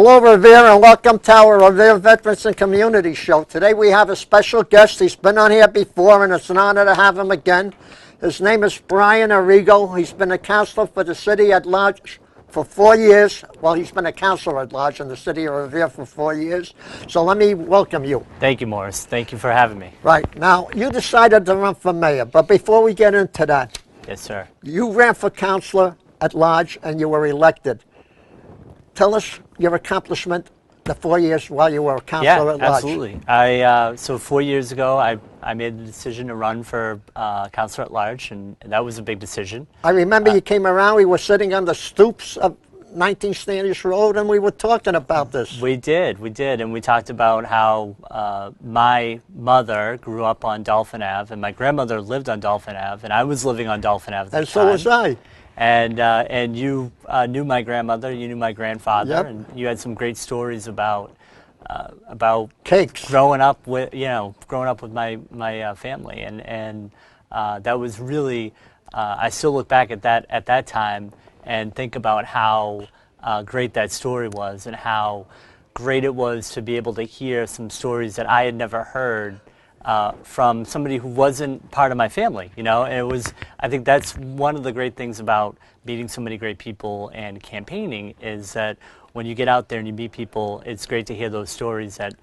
Hello, Revere, and welcome to our Revere Veterans and Community Show. Today we have a special guest. He's been on here before, and it's an honor to have him again. His name is Brian Arrigo. He's been a councilor for the city at large for 4 years. Well, he's been a councilor at large in the city of Revere for 4 years. So let me welcome you. Thank you, Morris. Thank you for having me. Right. Now, you decided to run for mayor, but before we get into that, Yes, sir. you ran for councilor at large and you were elected. Tell us your accomplishment the 4 years while you were a councilor at large. Absolutely. So 4 years ago, I made the decision to run for councilor at large, and that was a big decision. I remember you came around, we were sitting on the stoops of 19 Standish Road, and we were talking about this. We did, and we talked about how my mother grew up on Dolphin Ave, and my grandmother lived on Dolphin Ave, and I was living on Dolphin Ave at the time. And so was I. And you knew my grandmother, you knew my grandfather, Yep. and you had some great stories about Cakes. growing up with my family, and that was really I still look back at that time and think about how great that story was, and how great it was to be able to hear some stories that I had never heard from somebody who wasn't part of my family, and I think that's one of the great things about meeting so many great people and campaigning, is that when you get out there and you meet people, it's great to hear those stories that,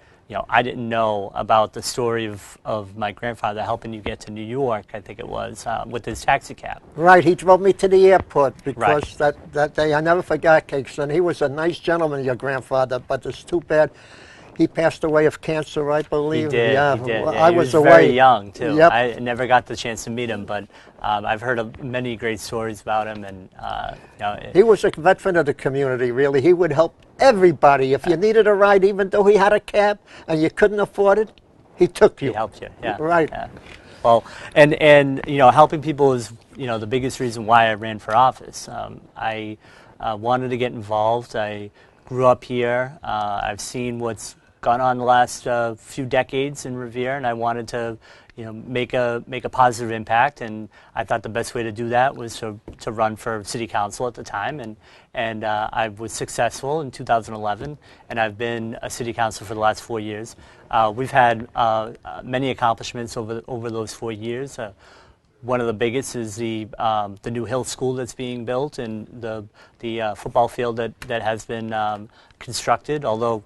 I didn't know about. The story of my grandfather helping you get to New York, I think it was, with his taxi cab. Right, he drove me to the airport because Right. that day I never forgot Cakes, and he was a nice gentleman, your grandfather, but it's too bad. He passed away of cancer, I believe. He did. Yeah, He did. well, Yeah, I he was was away. very young too. Yep. I never got the chance to meet him, but I've heard of many great stories about him, and He was a veteran of the community, really. He would help everybody. If you needed a ride, even though he had a cab and you couldn't afford it, he took you. he helped you. Yeah. Right. Yeah. Well, and helping people is the biggest reason why I ran for office. I wanted to get involved. I grew up here. I've seen what's gone on the last few decades in Revere, and I wanted to make a positive impact, and I thought the best way to do that was to run for city council at the time, and I was successful in 2011, and I've been a city council for the last 4 years. We've had many accomplishments over those 4 years. One of the biggest is the new Hill School that's being built, and the football field that has been constructed. Although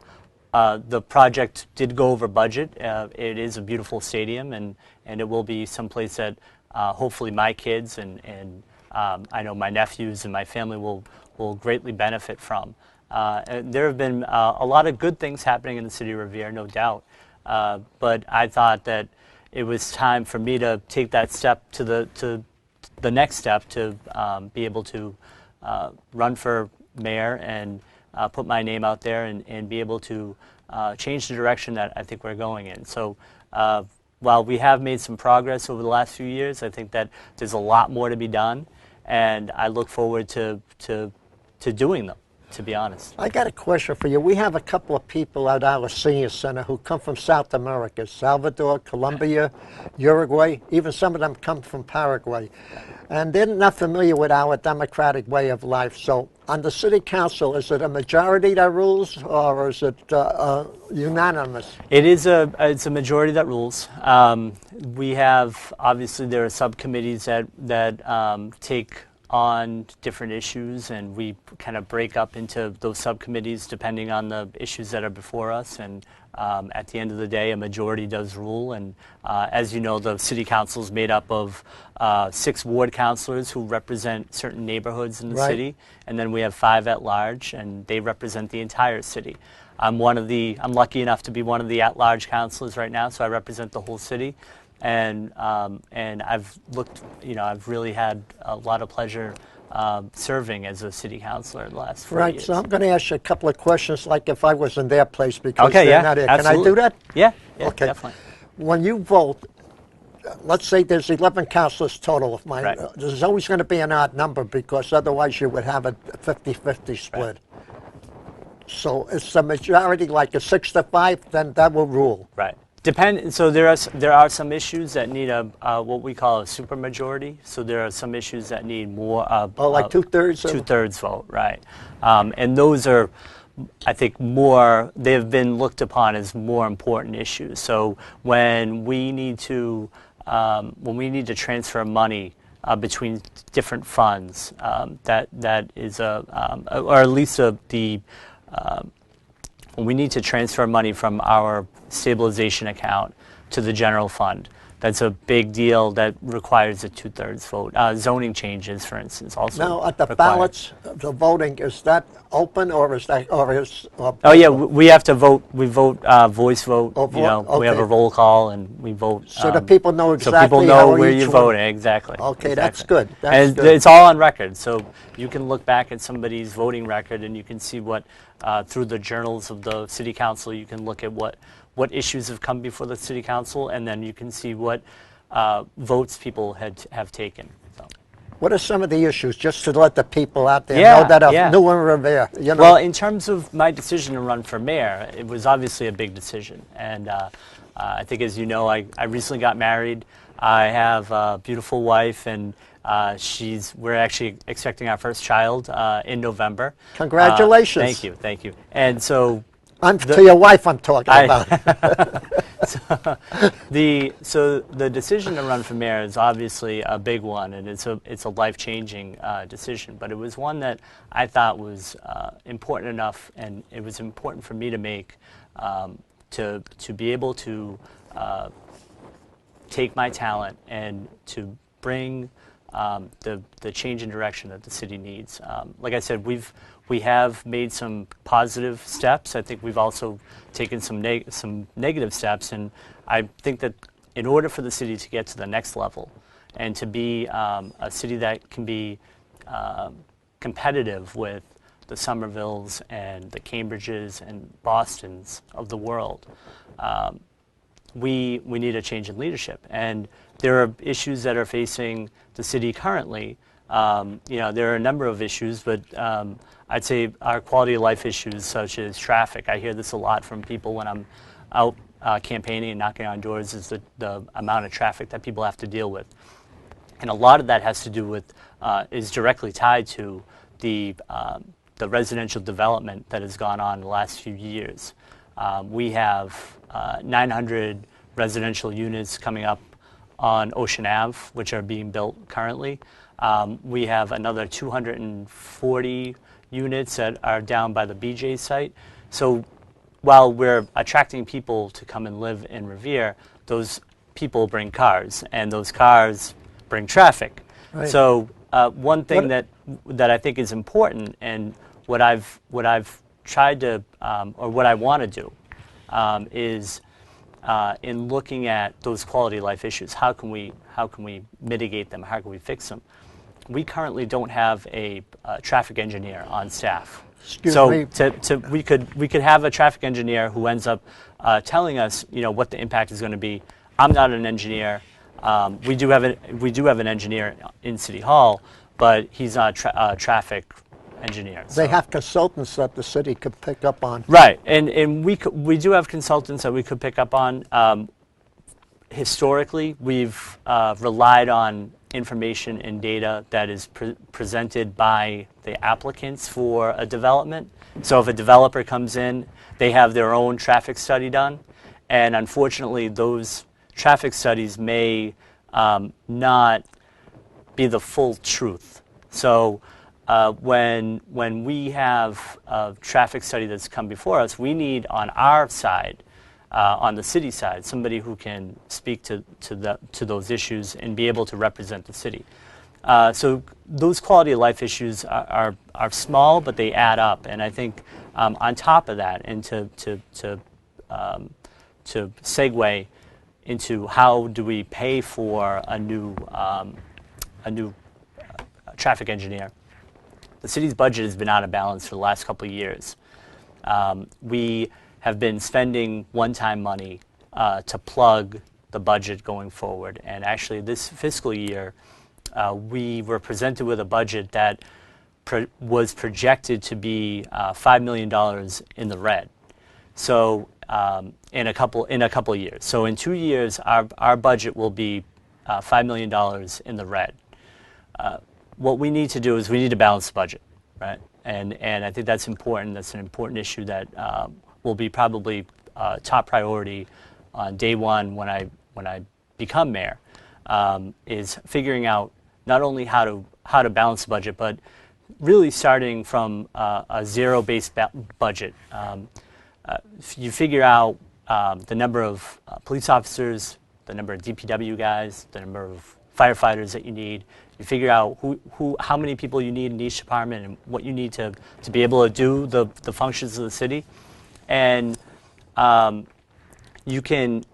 the project did go over budget, it is a beautiful stadium, and it will be someplace that hopefully my kids and I know my nephews and my family will greatly benefit from. And there have been a lot of good things happening in the city of Revere, no doubt. But I thought that it was time for me to take that step to the next step, to be able to run for mayor and put my name out there and be able to change the direction that I think we're going in. So while we have made some progress over the last few years, I think that there's a lot more to be done, and I look forward to doing them, to be honest. I got a question for you. We have a couple of people at our senior center who come from South America, Salvador, Colombia, Uruguay, even some of them come from Paraguay. And they're not familiar with our democratic way of life. So on the city council, is it a majority that rules, or is it unanimous? It's a majority that rules. We have, obviously, there are subcommittees that take on different issues, and we kind of break up into those subcommittees depending on the issues that are before us, and at the end of the day, a majority does rule. And as you know, the city council is made up of 6 ward councilors who represent certain neighborhoods in the Right. city, and then we have 5 at large, and they represent the entire city. I'm lucky enough to be one of the at-large councilors right now, so I represent the whole city. And I've I've really had a lot of pleasure serving as a city councilor in the last 4 Right, years. so I'm going to ask you a couple of questions like if I was in their place, because Okay, they're yeah, not here. absolutely. Can I do that? Yeah, Okay. definitely. When you vote, let's say there's 11 councilors total of mine. Right. There's always going to be an odd number, because otherwise you would have a 50-50 split. So it's a majority, like a 6-5, then that will rule. Right. So there are some issues that need what we call a supermajority. So there are some issues that need more. Like 2/3? 2/3 vote, right? And those are I think they've been looked upon as more important issues. So when we need to transfer money between different funds, that is or at least when we need to transfer money from our stabilization account to the general fund. That's a big deal that requires a 2/3 vote. Zoning changes, for instance, also. Now, at the require. ballots, the voting, is that open or is that, Oh yeah, we have to vote. We vote voice vote. Oh, We have okay. a roll call and we vote. So the people know So exactly people know how where each you're one- voting. Exactly. Okay, that's exactly. good. That's And good. it's all on record, so you can look back at somebody's voting record and you can see what through the journals of the city council. You can look at what issues have come before the city council, and then you can see what votes people have taken. So. What are some of the issues, just to let the people out there Yeah, know that are yeah. new in Revere? You know? Well, in terms of my decision to run for mayor, it was obviously a big decision. And I think, as you know, I recently got married. I have a beautiful wife, and we're actually expecting our first child in November. Congratulations. Thank you. And so to your wife I'm talking about. So the decision to run for mayor is obviously a big one, and it's a life-changing decision. But it was one that I thought was important enough, and it was important for me to make to be able to take my talent and to bring the change in direction that the city needs. Like I said, we have made some positive steps. I think we've also taken some negative steps, and I think that in order for the city to get to the next level and to be a city that can be competitive with the Somervilles and the Cambridges and Bostons of the world, we need a change in leadership. And there are issues that are facing the city currently. There are a number of issues, but I'd say our quality of life issues, such as traffic. I hear this a lot from people when I'm out campaigning and knocking on doors, is the amount of traffic that people have to deal with. And a lot of that has to do with, is directly tied to the residential development that has gone on in the last few years. We have 900 residential units coming up on Ocean Ave, which are being built currently. We have another 240 units that are down by the BJ site. So while we're attracting people to come and live in Revere, those people bring cars, and those cars bring traffic. Right. So one thing that I think is important, and what I've tried to, or what I want to do, is in looking at those quality of life issues. How can we mitigate them? How can we fix them? We currently don't have a traffic engineer on staff. Excuse so me. we could have a traffic engineer who ends up telling us, what the impact is going to be. I'm not an engineer. We do have an engineer in City Hall, but he's not a traffic engineer. They have consultants that the city could pick up on. Right, and we do have consultants that we could pick up on. Historically, we've relied on information and data that is presented by the applicants for a development. So if a developer comes in, they have their own traffic study done, and unfortunately those traffic studies may not be the full truth. So when we have a traffic study that's come before us, we need on our side, on the city side, somebody who can speak to those issues and be able to represent the city. So those quality of life issues are small, but they add up. And I think on top of that, and to segue into how do we pay for a new traffic engineer, the city's budget has been out of balance for the last couple of years. We have been spending one-time money to plug the budget going forward. And actually this fiscal year, we were presented with a budget that was projected to be $5 million in the red. So in a couple of years. So in 2 years, our budget will be $5 million in the red. What we need to do is we need to balance the budget, right? And I think that's important. That's an important issue that will be probably top priority on day one when I become mayor, is figuring out not only how to balance the budget, but really starting from a zero-based budget. You figure out the number of police officers, the number of DPW guys, the number of firefighters that you need. You figure out how many people you need in each department and what you need to be able to do the functions of the city, and you can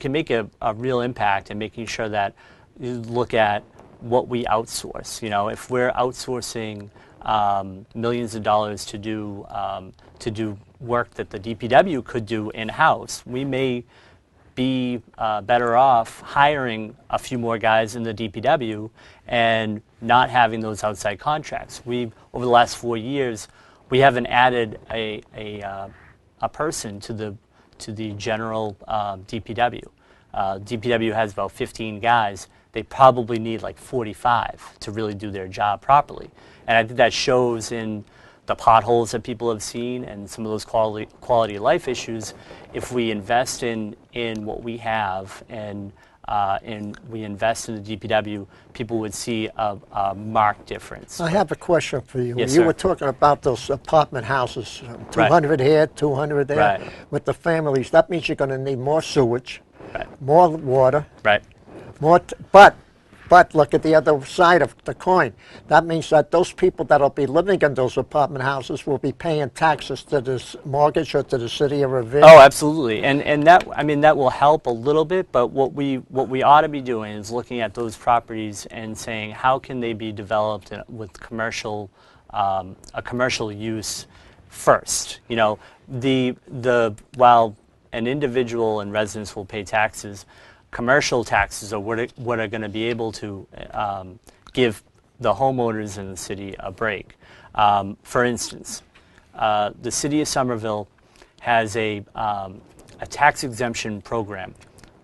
make a real impact in making sure that you look at what we outsource. You know, if we're outsourcing millions of dollars to do work that the DPW could do in-house, we may be better off hiring a few more guys in the DPW and not having those outside contracts. Over the last 4 years, we haven't added a person to the general DPW. DPW has about 15 guys. They probably need like 45 to really do their job properly. And I think that shows in the potholes that people have seen and some of those quality of life issues. If we invest in what we have and we invest in the DPW, people would see a marked difference. I have a question for you. Yes, you sir. were talking about those apartment houses, 200 here, 200 there, Right. with the families. That means you're going to need more sewage, Right. more water, Right. more. But look at the other side of the coin. That means that those people that will be living in those apartment houses will be paying taxes to this mortgage or to the city of Revere. Oh, absolutely, and that, I mean, that will help a little bit. But what we ought to be doing is looking at those properties and saying how can they be developed with a commercial use first. You know, while an individual and residents will pay taxes, commercial taxes are what are going to be able to give the homeowners in the city a break. For instance, the city of Somerville has a tax exemption program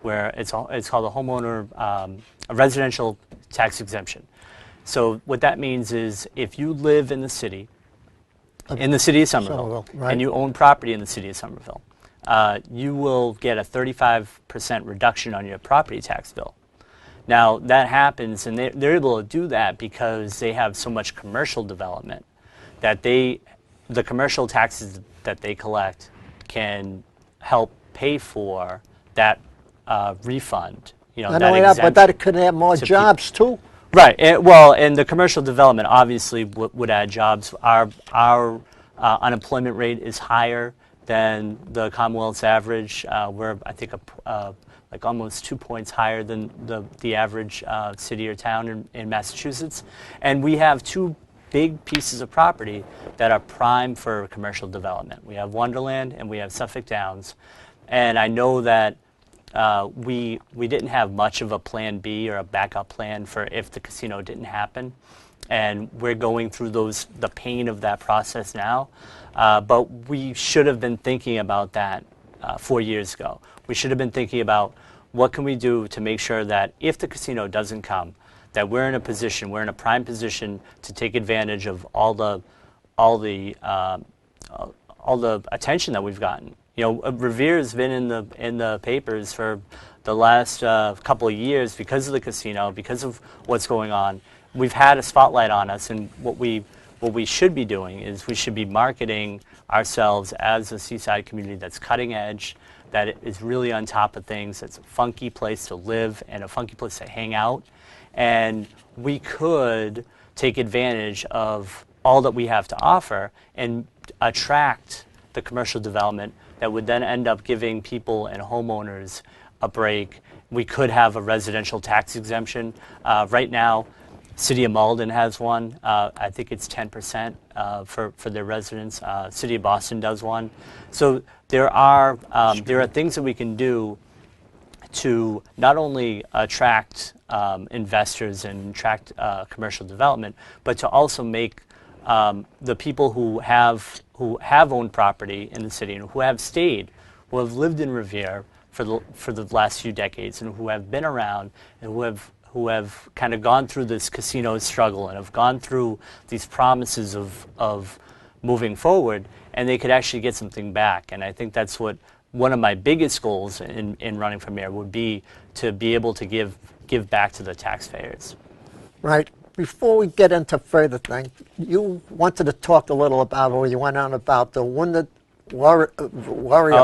where it's called a residential tax exemption. So what that means is if you live in the city of Somerville, right, and you own property in the city of Somerville, you will get a 35% reduction on your property tax bill. Now that happens, and they're able to do that because they have so much commercial development that the commercial taxes that they collect can help pay for that refund. You know, I know that, but that could have more jobs too. Right. And the commercial development obviously would add jobs. Our unemployment rate is higher than the Commonwealth's average. We're, I think, like almost 2 points higher than the average city or town in Massachusetts. And we have two big pieces of property that are prime for commercial development. We have Wonderland and we have Suffolk Downs. And I know that we didn't have much of a plan B or a backup plan for if the casino didn't happen. And we're going through the pain of that process now. But we should have been thinking about that 4 years ago. We should have been thinking about what can we do to make sure that if the casino doesn't come, that we're in a prime position to take advantage of all the attention that we've gotten. You know, Revere's been in the papers for the last couple of years because of the casino, because of what's going on. We've had a spotlight on us, and what we should be doing is we should be marketing ourselves as a seaside community that's cutting edge, that is really on top of things, that's a funky place to live and a funky place to hang out. And we could take advantage of all that we have to offer and attract the commercial development that would then end up giving people and homeowners a break. We could have a residential tax exemption. Right now, City of Malden has one. I think it's 10% for their residents. City of Boston does one. So there are things that we can do to not only attract investors and attract commercial development, but to also make the people who have owned property in the city and who have stayed, who have lived in Revere for the last few decades, and who have been around and who have kind of gone through this casino struggle and have gone through these promises of moving forward, and they could actually get something back. And I think that's what one of my biggest goals in running for mayor would be, to be able to give back to the taxpayers. Right. Before we get into further things, you wanted to talk a little about, or you went on about the Wounded Warrior Oh,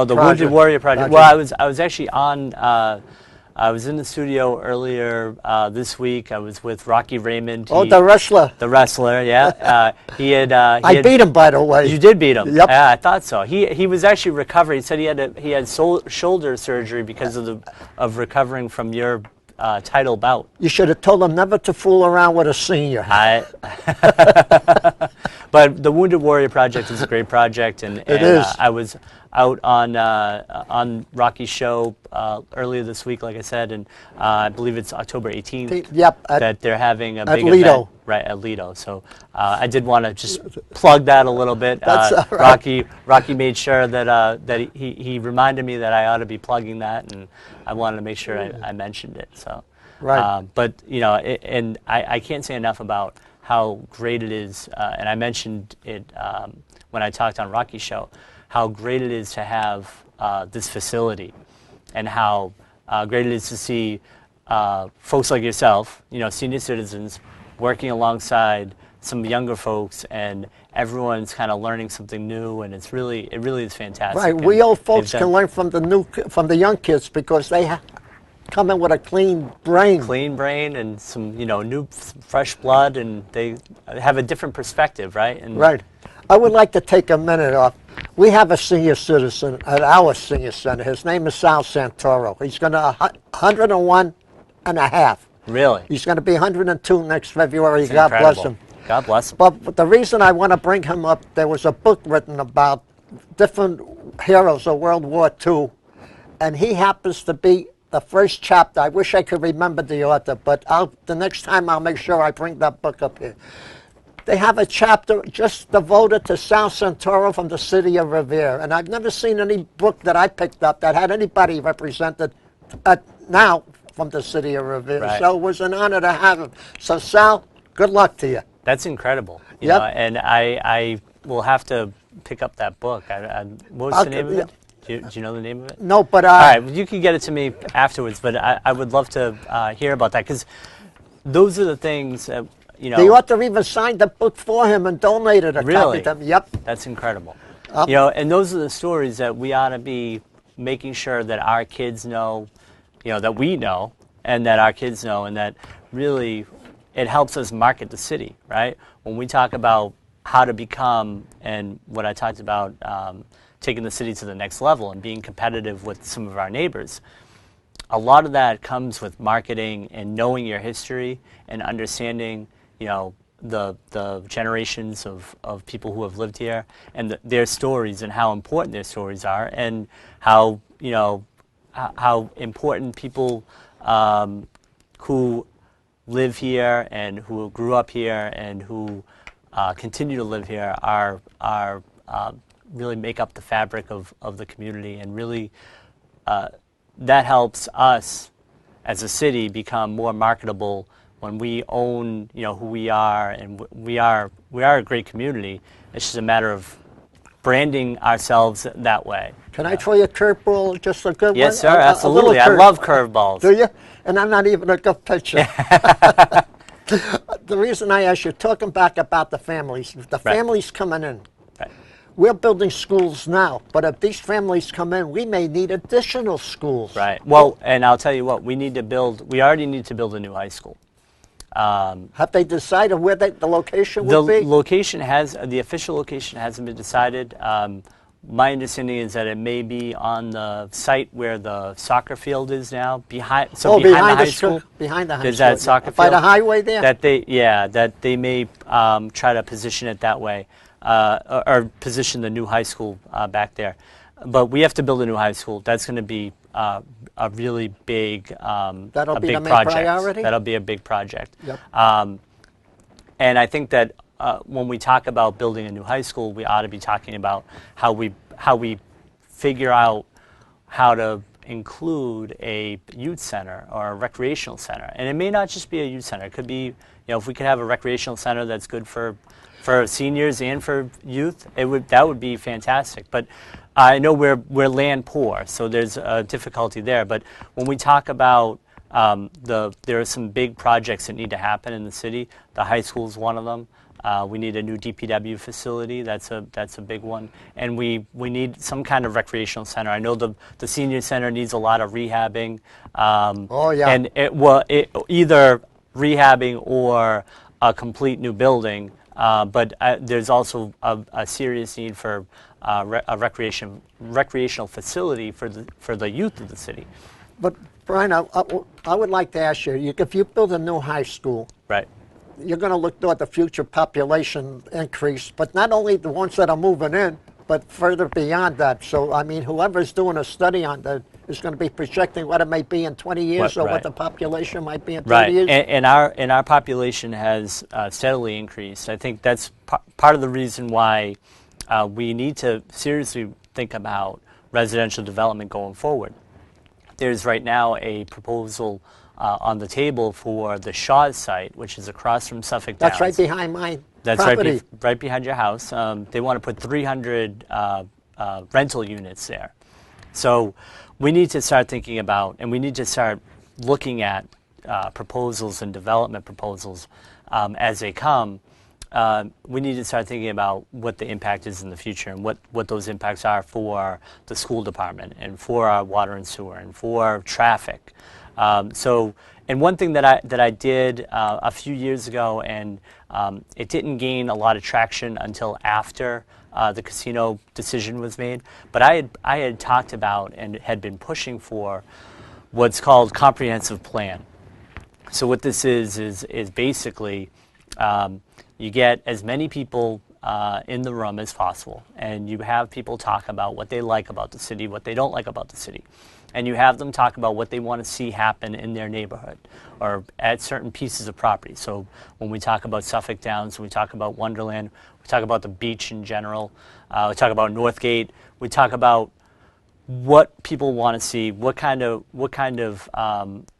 the Project. Wounded Warrior Project. Well, I was actually on. I was in the studio earlier this week. I was with Rocky Raymond. Oh, the wrestler. The wrestler, yeah. He had. I beat him, by the way. You did beat him. Yep. Yeah, I thought so. He was actually recovering. He said he had shoulder surgery because of recovering from your title bout. You should have told him never to fool around with a senior. But the Wounded Warrior Project is a great project, and It is. I was out on Rocky's show earlier this week, like I said, and I believe it's October 18th. Yep. That they're having a big Lido. event, right, at Lido. So I did want to just plug that a little bit. That's all right. Rocky made sure that he reminded me that I ought to be plugging that, and I wanted to make sure I mentioned it. So, Right. but and I can't say enough about how great it is, and I mentioned it when I talked on Rocky's show, how great it is to have this facility, and how great it is to see folks like yourself, senior citizens, working alongside some younger folks, and everyone's kind of learning something new, and it really is fantastic. Right. And We old folks they've can done learn from the young kids, because they come in with a clean brain. clean brain and some new fresh blood, and they have a different perspective, right? And Right. I would like to take a minute off. We have a senior citizen at our senior center. His name is Sal Santoro. He's going to 101 and a half. Really, He's going to be 102 next February. it's God bless incredible. him. God bless him. But the reason I want to bring him up, there was a book written about different heroes of World War II, and he happens to be the first chapter. I wish I could remember the author, but the next time I'll make sure I bring that book up here. They have a chapter just devoted to Sal Santoro from the city of Revere, and I've never seen any book that I picked up that had anybody represented now from the city of Revere. Right. So it was an honor to have him. So Sal, good luck to you. That's incredible. You Yep. know, and I will have to pick up that book. What was the name of it? Do you know the name of it? No, but All right, well, you can get it to me afterwards, but I would love to hear about that, because those are the things that, the author even signed the book for him and donated a Really? copy to him. Yep. That's incredible. And those are the stories that we ought to be making sure that our kids know, that we know, and that our kids know, and that really it helps us market the city, right? When we talk about how to become, and what I talked about, taking the city to the next level and being competitive with some of our neighbors, a lot of that comes with marketing and knowing your history and understanding, the generations of people who have lived here, and their stories, and how important their stories are, and how how important people who live here and who grew up here and who continue to live here are really make up the fabric of the community, and really that helps us as a city become more marketable when we own who we are, and we are a great community. It's just a matter of branding ourselves that way. Can I throw you a curveball, just a good one? Yes, sir, A little absolutely. I love curveballs. Do you? And I'm not even a good pitcher. The reason I asked you, talking back about the families, families coming in. Right. We're building schools now, but if these families come in, we may need additional schools. Right. Well, and I'll tell you what, we already need to build a new high school. Have they decided where the location will be? The official location hasn't been decided. My understanding is that it may be on the site where the soccer field is now, behind the high school. Behind the high There's school. that soccer By field. the highway there? That they may try to position it that way, or position the new high school back there. But we have to build a new high school. That's going to be a really big, That'll a be big the main project. priority? That'll be a big project. Yep. And I think that when we talk about building a new high school, we ought to be talking about how we figure out how to include a youth center or a recreational center. And it may not just be a youth center. It could be, if we could have a recreational center that's good for seniors and for youth, that would be fantastic. But I know we're land poor, so there's a difficulty there. But when we talk about there are some big projects that need to happen in the city. The high school is one of them. We need a new DPW facility. That's a big one, and we need some kind of recreational center. I know the senior center needs a lot of rehabbing. Oh yeah. And either rehabbing or a complete new building. But there's also a serious need for a recreational facility for the youth of the city. But Brian, I would like to ask you, if you build a new high school, Right. you're going to look toward the future population increase, but not only the ones that are moving in, but further beyond that. So, I mean, whoever's doing a study on that is going to be projecting what it might be in 20 years or what the population might be in 30 years. And our population has steadily increased. I think that's part of the reason why we need to seriously think about residential development going forward. There's right now a proposal on the table for the Shaw site, which is across from Suffolk Downs. That's right behind my That's property. right behind your house. They want to put 300 rental units there. So we need to start thinking about, and we need to start looking at proposals and development proposals as they come. We need to start thinking about what the impact is in the future and what those impacts are for the school department and for our water and sewer and for traffic. And one thing that I did a few years ago, and it didn't gain a lot of traction until after the casino decision was made, but I had talked about and had been pushing for what's called comprehensive plan. So what this is basically you get as many people in the room as possible, and you have people talk about what they like about the city, what they don't like about the city. And you have them talk about what they want to see happen in their neighborhood or at certain pieces of property. So when we talk about Suffolk Downs, we talk about Wonderland, we talk about the beach in general, we talk about Northgate, we talk about what people want to see, what kind of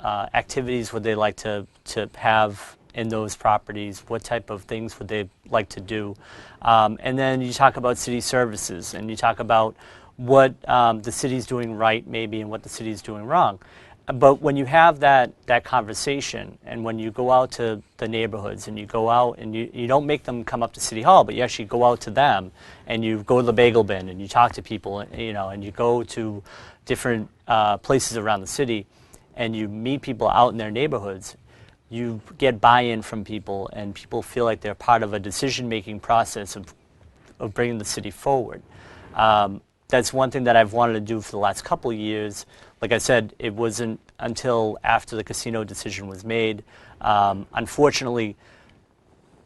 activities would they like to have in those properties, what type of things would they like to do. And then you talk about city services, and you talk about what the city's doing right maybe and what the city's doing wrong. But when you have that conversation, and when you go out to the neighborhoods and you go out and you don't make them come up to City Hall, but you actually go out to them and you go to the bagel bin and you talk to people, and you go to different places around the city and you meet people out in their neighborhoods, you get buy-in from people, and people feel like they're part of a decision-making process of bringing the city forward. That's one thing that I've wanted to do for the last couple of years. Like I said, it wasn't until after the casino decision was made. Unfortunately,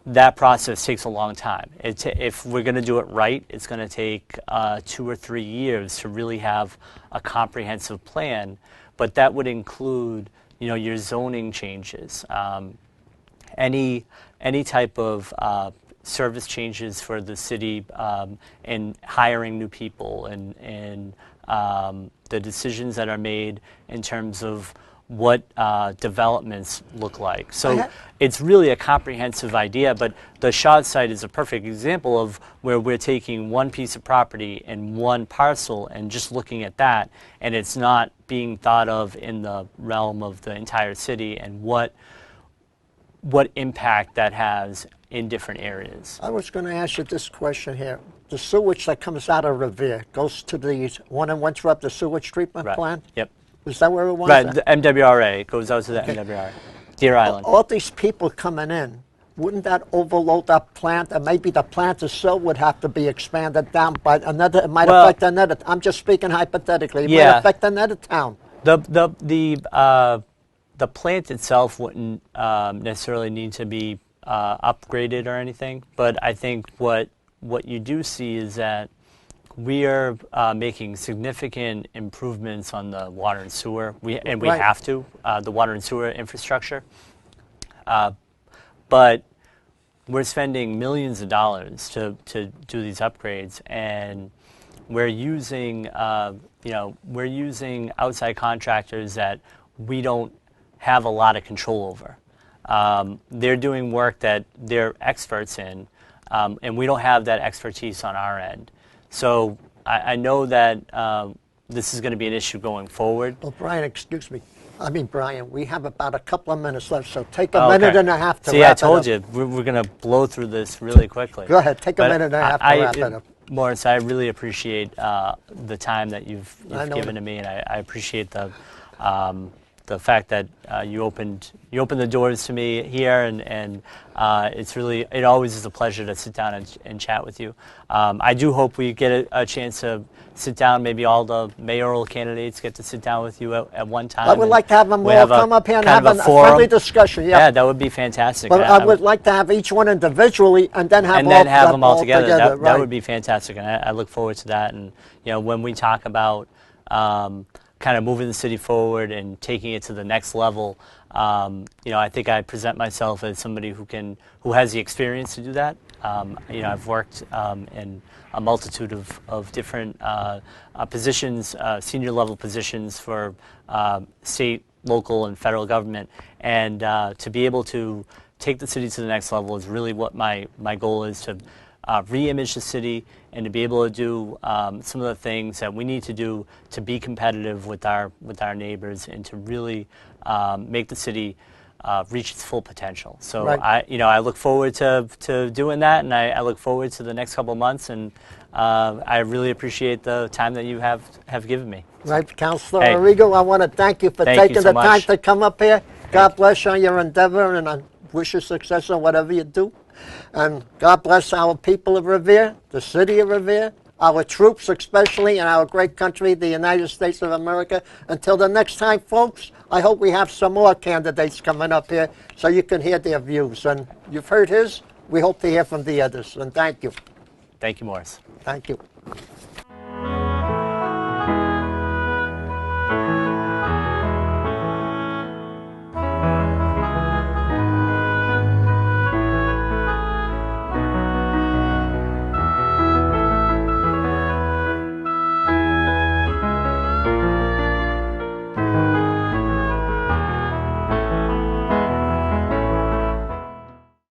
that process takes a long time. If we're going to do it right, it's going to take 2 or 3 years to really have a comprehensive plan. But that would include, your zoning changes, any type of service changes for the city, and hiring new people, and the decisions that are made in terms of what developments look like. So it's really a comprehensive idea, but the Shaw site is a perfect example of where we're taking one piece of property and one parcel and just looking at that, and it's not being thought of in the realm of the entire city and what impact that has in different areas. I was going to ask you this question here. The sewage that comes out of Revere goes to the one in Winthrop, the sewage treatment plant? Yep. Is that where it was? Right, the MWRA goes out to the MWRA, Deer Island. All these people coming in, wouldn't that overload that plant? And maybe the plant itself would have to be expanded down by another, it might affect another, I'm just speaking hypothetically, it might affect another town. The plant itself wouldn't necessarily need to be upgraded or anything, but I think what you do see is that we are making significant improvements on the water and sewer. We have to, the water and sewer infrastructure. But we're spending millions of dollars to do these upgrades, and we're using we're using outside contractors that we don't have a lot of control over. They're doing work that they're experts in, and we don't have that expertise on our end. So I know that this is going to be an issue going forward. Well, Brian, excuse me. Brian, we have about a couple of minutes left, so take a minute and a half to wrap it up. See, I told you, we're going to blow through this really quickly. Go ahead, take a minute and a half to wrap it up. Morris, I really appreciate the time that you've given to me, and I appreciate the fact that you opened the doors to me here, and it always is a pleasure to sit down and chat with you. I do hope we get a chance to sit down. Maybe all the mayoral candidates get to sit down with you at one time. I would like to have them all come up here and have a friendly discussion. Yeah, that would be fantastic. But I would like to have each one individually and then have them all together. That would be fantastic, and I look forward to that. And when we talk about kind of moving the city forward and taking it to the next level, I think I present myself as somebody who has the experience to do that. I've worked in a multitude of different positions, senior level positions for state, local, and federal government, and to be able to take the city to the next level is really what my goal is, to re-image the city and to be able to do some of the things that we need to do to be competitive with our neighbors and to really make the city reach its full potential. So I look forward to doing that, and I look forward to the next couple of months, and I really appreciate the time that you have given me. Right, Councillor Arrigo, I want to thank you for taking the time to come up here. God bless you on your endeavor, and I wish you success on whatever you do. And God bless our people of Revere, the city of Revere, our troops especially, and our great country, the United States of America. Until the next time, folks, I hope we have some more candidates coming up here so you can hear their views. And you've heard his. We hope to hear from the others. And thank you. Thank you, Morris. Thank you.